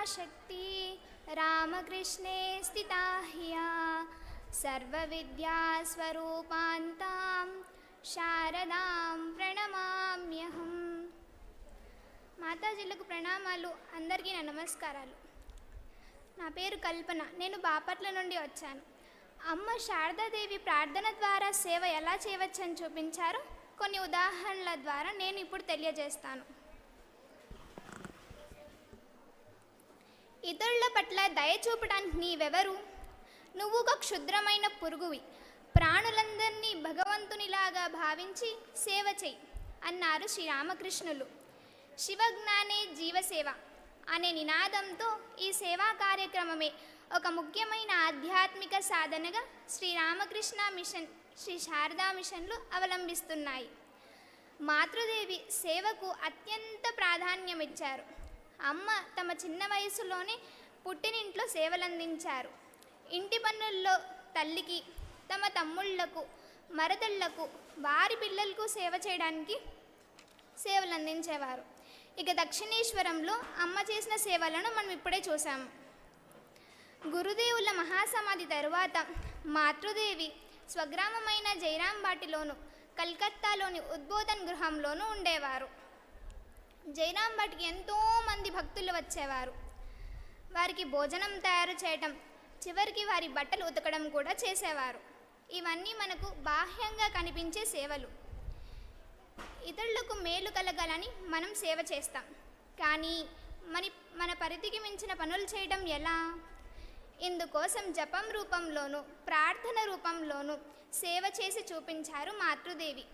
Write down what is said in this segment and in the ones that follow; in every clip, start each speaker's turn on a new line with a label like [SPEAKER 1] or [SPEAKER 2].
[SPEAKER 1] शक्ति रामकृष्णे स्थिता ह्या सर्वविद्यास्वरूपान्तां శారదాం ప్రణమామ్యహం. మాతాజీలకు ప్రణామాలు. అందరికీ నా నమస్కారాలు. నా పేరు కల్పన. నేను బాపట్ల నుండి వచ్చాను. అమ్మ శారదాదేవి ప్రార్థన ద్వారా సేవ ఎలా చేయవచ్చని చూపించారు. కొన్ని ఉదాహరణల ద్వారా నేను ఇప్పుడు తెలియజేస్తాను. ఇతరుల పట్ల దయ చూపడానికి నీవెవరు? నువ్వు ఒక క్షుద్రమైన పురుగువి. ప్రాణులందరినీ భగవంతునిలాగా భావించి సేవ చెయ్యి అన్నారు శ్రీరామకృష్ణులు. శివజ్ఞానే జీవసేవ అనే నినాదంతో ఈ సేవా కార్యక్రమమే ఒక ముఖ్యమైన ఆధ్యాత్మిక సాధనగా శ్రీరామకృష్ణ మిషన్, శ్రీ శారదా మిషన్లు అవలంబిస్తున్నాయి. మాతృదేవి సేవకు అత్యంత ప్రాధాన్యమిచ్చారు. అమ్మ తమ చిన్న వయసులోనే పుట్టినింట్లో సేవలందించారు. ఇంటి పనుల్లో తల్లికి, తమ తమ్ముళ్లకు, మరదళ్లకు, వారి పిల్లలకు సేవ చేయడానికి సేవలు అందించేవారు. ఇక దక్షిణేశ్వరంలో అమ్మ చేసిన సేవలను మనం ఇప్పుడే చూసాము. గురుదేవుల మహాసమాధి తరువాత మాతృదేవి స్వగ్రామమైన జైరాంబాటిలోను, కల్కత్తాలోని ఉద్బోధన్ గృహంలోనూ ఉండేవారు. జైరాంబాటికి ఎంతోమంది భక్తులు వచ్చేవారు. వారికి భోజనం తయారు చేయటం, చివరికి వారి బట్టలు ఉతకడం కూడా చేసేవారు. ఇవన్నీ మనకు బాహ్యంగా కనిపించే సేవలు. ఇతరులకు మేలు కలగాలని మనం సేవ చేస్తాం. కానీ మన పరిధికి మించిన పనులు చేయడం ఎలా? ఇందుకోసం జపం రూపంలోనూ ప్రార్థన రూపంలోనూ సేవ చేసి చూపించారు మాతృదేవి.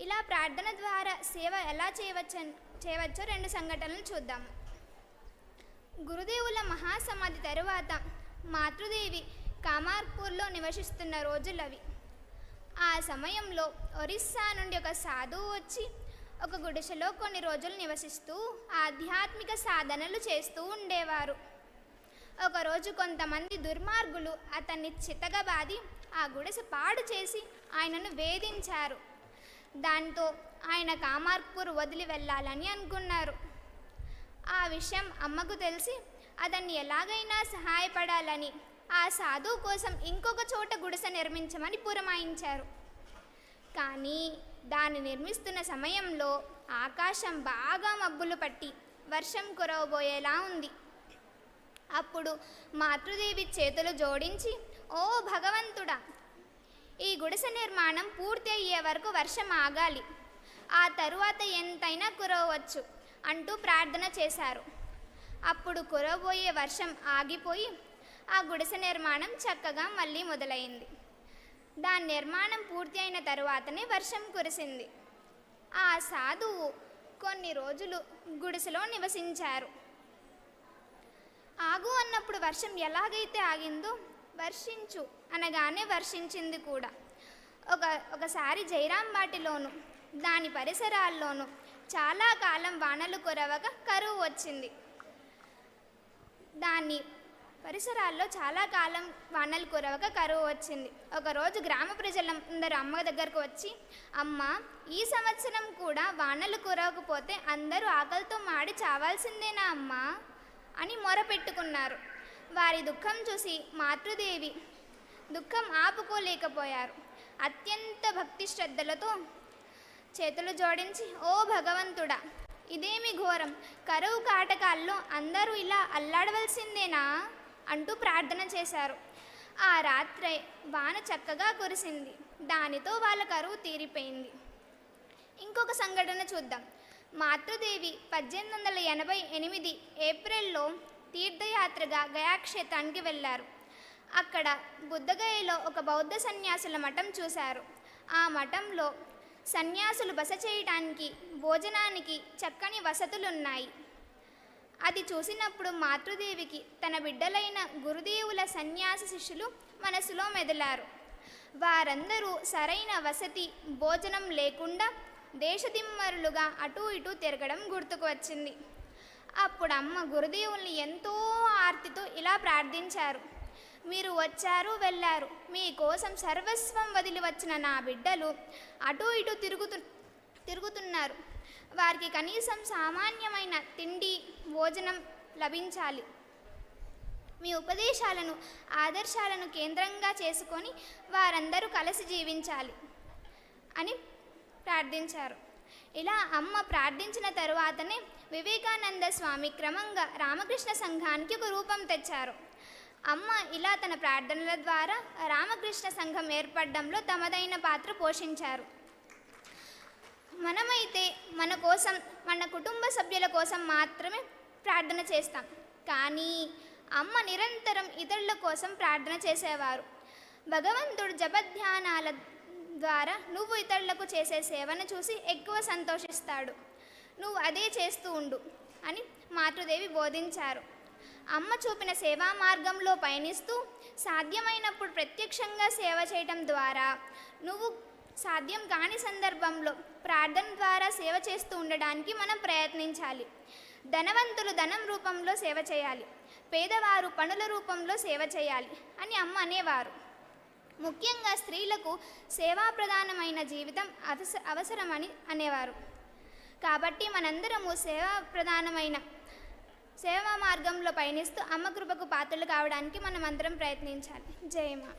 [SPEAKER 1] ఇలా ప్రార్థన ద్వారా సేవ ఎలా చేయవచ్చో రెండు సంఘటనలు చూద్దాము. గురుదేవుల మహాసమాధి తరువాత మాతృదేవి కామార్పూర్లో నివసిస్తున్న రోజులవి. ఆ సమయంలో ఒరిస్సా నుండి ఒక సాధువు వచ్చి ఒక గుడిసెలో కొన్ని రోజులు నివసిస్తూ ఆధ్యాత్మిక సాధనలు చేస్తూ ఉండేవారు. ఒకరోజు కొంతమంది దుర్మార్గులు అతన్ని చితకబాది ఆ గుడిసె పాడు చేసి ఆయనను వేధించారు. దాంతో ఆయన కామార్పూర్ వదిలి వెళ్ళాలని అనుకున్నారు. ఆ విషయం అమ్మకు తెలిసి అతన్ని ఎలాగైనా సహాయపడాలని ఆ సాధువు కోసం ఇంకొక చోట గుడిసె నిర్మించమని పురమాయించారు. కానీ దాన్ని నిర్మిస్తున్న సమయంలో ఆకాశం బాగా మబ్బులు పట్టి వర్షం కురవబోయేలా ఉంది. అప్పుడు మాతృదేవి చేతులు జోడించి, ఓ భగవంతుడా, ఈ గుడిసె నిర్మాణం పూర్తి అయ్యే వరకు వర్షం ఆగాలి, ఆ తరువాత ఎంతైనా కురవచ్చు అంటూ ప్రార్థన చేశారు. అప్పుడు కురవబోయే వర్షం ఆగిపోయి ఆ గుడిసె నిర్మాణం చక్కగా మళ్ళీ మొదలైంది. దాని నిర్మాణం పూర్తి అయిన తరువాతనే వర్షం కురిసింది. ఆ సాధువు కొన్ని రోజులు గుడిసెలో నివసించారు. ఆగు అన్నప్పుడు వర్షం ఎలాగైతే ఆగిందో వర్షించు అనగానే వర్షించింది కూడా. ఒకసారి జైరాంబాటిలోను దాని పరిసరాల్లోనూ చాలా కాలం వానలు కురవక కరువు వచ్చింది. దాని పరిసరాల్లో చాలా కాలం వానలు కురవక కరువు వచ్చింది. ఒకరోజు గ్రామ ప్రజలందరూ అమ్మ దగ్గరకు వచ్చి, అమ్మ, ఈ సంవత్సరం కూడా వానలు కురవకపోతే అందరూ ఆకలితో మాడి చావాల్సిందేనా అమ్మా అని మొరపెట్టుకున్నారు. వారి దుఃఖం చూసి మాతృదేవి దుఃఖం ఆపుకోలేకపోయారు. అత్యంత భక్తి శ్రద్ధలతో చేతులు జోడించి, ఓ భగవంతుడా, ఇదేమి ఘోరం, కరువు కాటకాల్లో అందరూ ఇలా అల్లాడవలసిందేనా అంటూ ప్రార్థన చేశారు. ఆ రాత్రే వాన చక్కగా కురిసింది. దానితో వాళ్ళ కరువు తీరిపోయింది. ఇంకొక సంఘటన చూద్దాం. మాతృదేవి 1888 ఏప్రిల్లో తీర్థయాత్రగా గయాక్షేత్రానికి వెళ్ళారు. అక్కడ బుద్ధగయలో ఒక బౌద్ధ సన్యాసుల మఠం చూశారు. ఆ మఠంలో సన్యాసులు బస చేయడానికి, భోజనానికి చక్కని వసతులున్నాయి. అది చూసినప్పుడు మాతృదేవికి తన బిడ్డలైన గురుదేవుల సన్యాస శిష్యులు మనసులో మెదిలారు. వారందరూ సరైన వసతి, భోజనం లేకుండా దేశదిమ్మరులుగా అటూ ఇటూ తిరగడం గుర్తుకు వచ్చింది. అప్పుడు అమ్మ గురుదేవుల్ని ఎంతో ఆర్తితో ఇలా ప్రార్థించారు, మీరు వచ్చారు, వెళ్ళారు, మీకోసం సర్వస్వం వదిలి వచ్చిన నా బిడ్డలు అటూ ఇటూ తిరుగుతున్నారు. వారికి కనీసం సామాన్యమైన తిండి, భోజనం లభించాలి. మీ ఉపదేశాలను ఆదర్శాలను కేంద్రంగా చేసుకొని వారందరూ కలిసి జీవించాలి అని ప్రార్థించారు. ఇలా అమ్మ ప్రార్థించిన తరువాతనే వివేకానంద స్వామి క్రమంగా రామకృష్ణ సంఘానికి ఒక రూపం తెచ్చారు. అమ్మ ఇలా తన ప్రార్థనల ద్వారా రామకృష్ణ సంఘం ఏర్పడడంలో తమదైన పాత్ర పోషించారు. మనమైతే మన కోసం, మన కుటుంబ సభ్యుల కోసం మాత్రమే ప్రార్థన చేస్తాం. కానీ అమ్మ నిరంతరం ఇతరుల కోసం ప్రార్థన చేసేవారు. భగవంతుడు జపధ్యానాల ద్వారా నువ్వు ఇతరులకు చేసే సేవను చూసి ఎక్కువ సంతోషిస్తాడు. నువ్వు అదే చేస్తూ ఉండు అని మాతృదేవి బోధించారు. అమ్మ చూపిన సేవా మార్గంలో పయనిస్తూ సాధ్యమైనప్పుడు ప్రత్యక్షంగా సేవ చేయటం ద్వారా, నువ్వు సాధ్యం కాని సందర్భంలో ప్రార్థన ద్వారా సేవ చేస్తూ ఉండడానికి మనం ప్రయత్నించాలి. ధనవంతులు ధనం రూపంలో సేవ చేయాలి, పేదవారు పనుల రూపంలో సేవ చేయాలి అని అమ్మ అనేవారు. ముఖ్యంగా స్త్రీలకు సేవా ప్రధానమైన జీవితం అవసరమని అనేవారు. కాబట్టి మనందరము సేవా మార్గంలో పయనిస్తూ అమ్మ కృపకు పాత్రలు కావడానికి మనమందరం ప్రయత్నించాలి. జై మా.